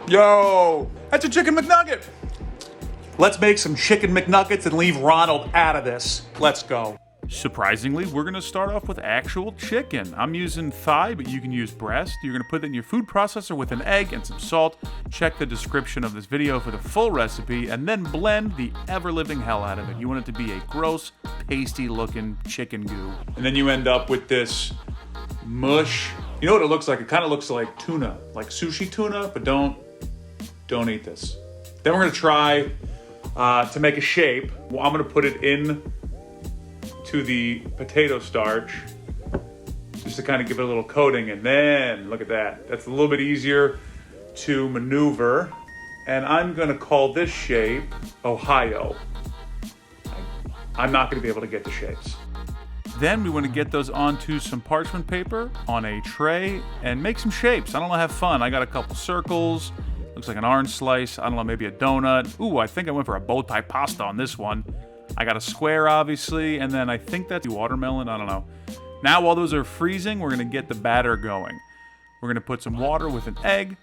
Yo, that's a chicken McNugget. Let's make some chicken McNuggets and leave Ronald out of this. Let's go. Surprisingly, we're gonna start off with actual chicken. I'm using thigh, but you can use breast. You're gonna put it in your food processor with an egg and some salt. Check the description of this video for the full recipe, and then blend the ever-living hell out of it. You want it to be a gross, pasty-looking chicken goo. And then you end up with this mush. You know what it looks like? It kind of looks like tuna, like sushi tuna, but don't eat this. Then we're gonna try to make a shape. Well, I'm gonna put it in to the potato starch just to kind of give it a little coating, and then look at that. That's a little bit easier to maneuver. And I'm gonna call this shape Ohio. I'm not gonna be able to get the shapes. Then we want to get those onto some parchment paper on a tray and make some shapes. I don't know, have fun. I got a couple circles. Looks like an orange slice. I don't know, maybe a donut. Ooh, I think I went for a bow tie pasta on this one. I got a square, obviously, and then I think that's watermelon. I don't know. Now, while those are freezing, we're going to get the batter going. We're going to put some water with an egg,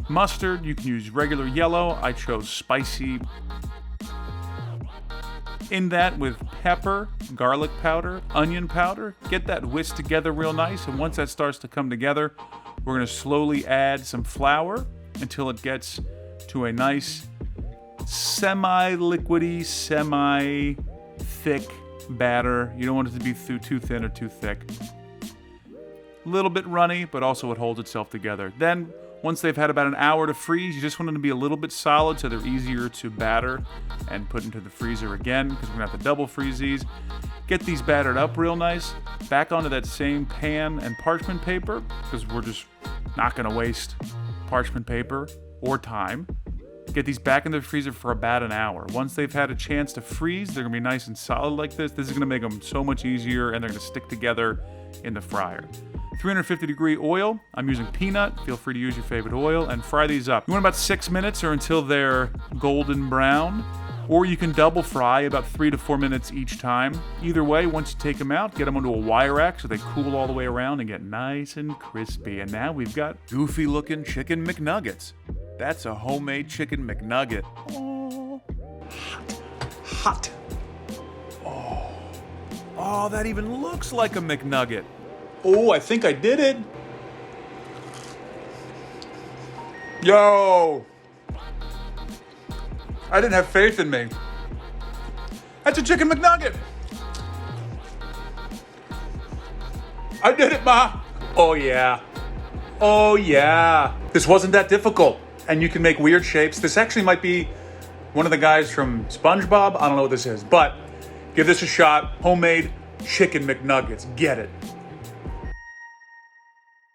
mustard. You can use regular yellow. I chose spicy. In that with pepper, garlic powder, onion powder. Get that whisked together real nice, and once that starts to come together, we're going to slowly add some flour until it gets to a nice semi-liquidy, semi-thick batter. You don't want it to be too thin or too thick. A little bit runny, but also it holds itself together. Then, once they've had about an hour to freeze, you just want them to be a little bit solid so they're easier to batter and put into the freezer again, because we're going to have to double freeze these. Get these battered up real nice. Back onto that same pan and parchment paper, because we're just not going to waste parchment paper or time. Get these back in the freezer for about an hour. Once they've had a chance to freeze, they're gonna be nice and solid like this. This is gonna make them so much easier, and they're gonna stick together in the fryer. 350-degree oil. I'm using peanut. Feel free to use your favorite oil, and fry these up. You want about 6 minutes or until they're golden brown, or you can double fry about 3 to 4 minutes each time. Either way, once you take them out, get them onto a wire rack so they cool all the way around and get nice and crispy. And now we've got goofy-looking chicken McNuggets. That's a homemade chicken McNugget. Oh, hot. Oh, that even looks like a McNugget. Oh, I think I did it. Yo. I didn't have faith in me. That's a chicken McNugget. I did it, Ma. Oh, yeah. Oh, yeah. This wasn't that difficult. And you can make weird shapes. This actually might be one of the guys from SpongeBob. I don't know what this is, but give this a shot. Homemade chicken McNuggets. Get it.